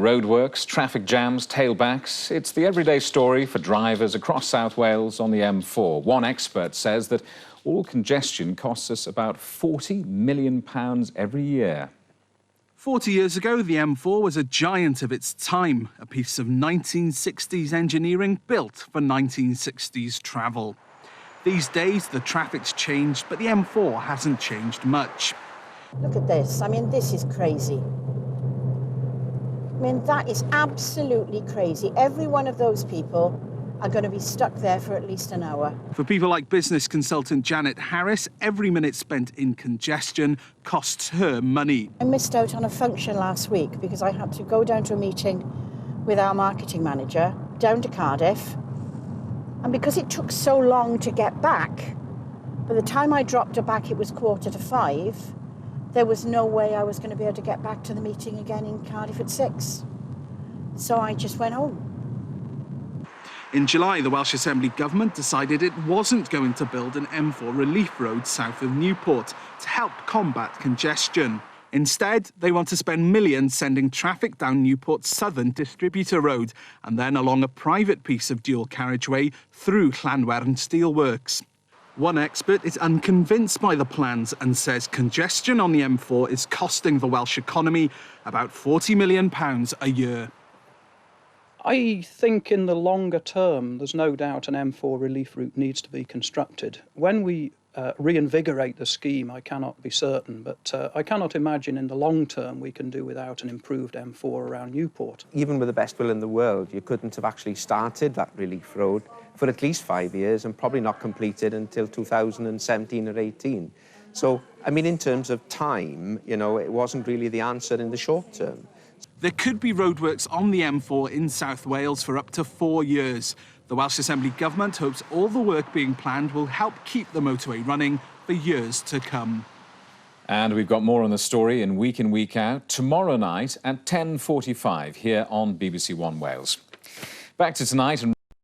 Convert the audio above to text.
roadworks, traffic jams, tailbacks. It's the everyday story for drivers across South Wales on the M4. One expert says that all congestion costs us about £40 million every year. 40 years ago, the M4 was a giant of its time, a piece of 1960s engineering built for 1960s travel. These days, the traffic's changed, but the M4 hasn't changed much. Look at this. I mean, this is crazy. I mean, that is absolutely crazy. Every one of those people are going to be stuck there for at least an hour. For people like business consultant Janet Harris, every minute spent in congestion costs her money. I missed out on a function last week because I had to go down to a meeting with our marketing manager down to Cardiff. And because it took so long to get back, by the time I dropped her back, it was 5:15. There was no way I was going to be able to get back to the meeting again in Cardiff at 6. So I just went home. In July, the Welsh Assembly government decided it wasn't going to build an M4 relief road south of Newport to help combat congestion. Instead, they want to spend millions sending traffic down Newport's southern distributor road and then along a private piece of dual carriageway through Llanwern Steelworks. One expert is unconvinced by the plans and says congestion on the M4 is costing the Welsh economy about £40 million a year. I think in the longer term, there's no doubt an M4 relief route needs to be constructed. When we reinvigorate the scheme, I cannot be certain, but I cannot imagine in the long term we can do without an improved M4 around Newport. Even with the best will in the world, you couldn't have actually started that relief road for at least 5 years and probably not completed until 2017 or 18. So, I mean, in terms of time, you know, it wasn't really the answer in the short term. There could be roadworks on the M4 in South Wales for up to 4 years. The Welsh Assembly government hopes all the work being planned will help keep the motorway running for years to come. And we've got more on the story in Week Out tomorrow night at 10:45 here on BBC One Wales. Back to tonight.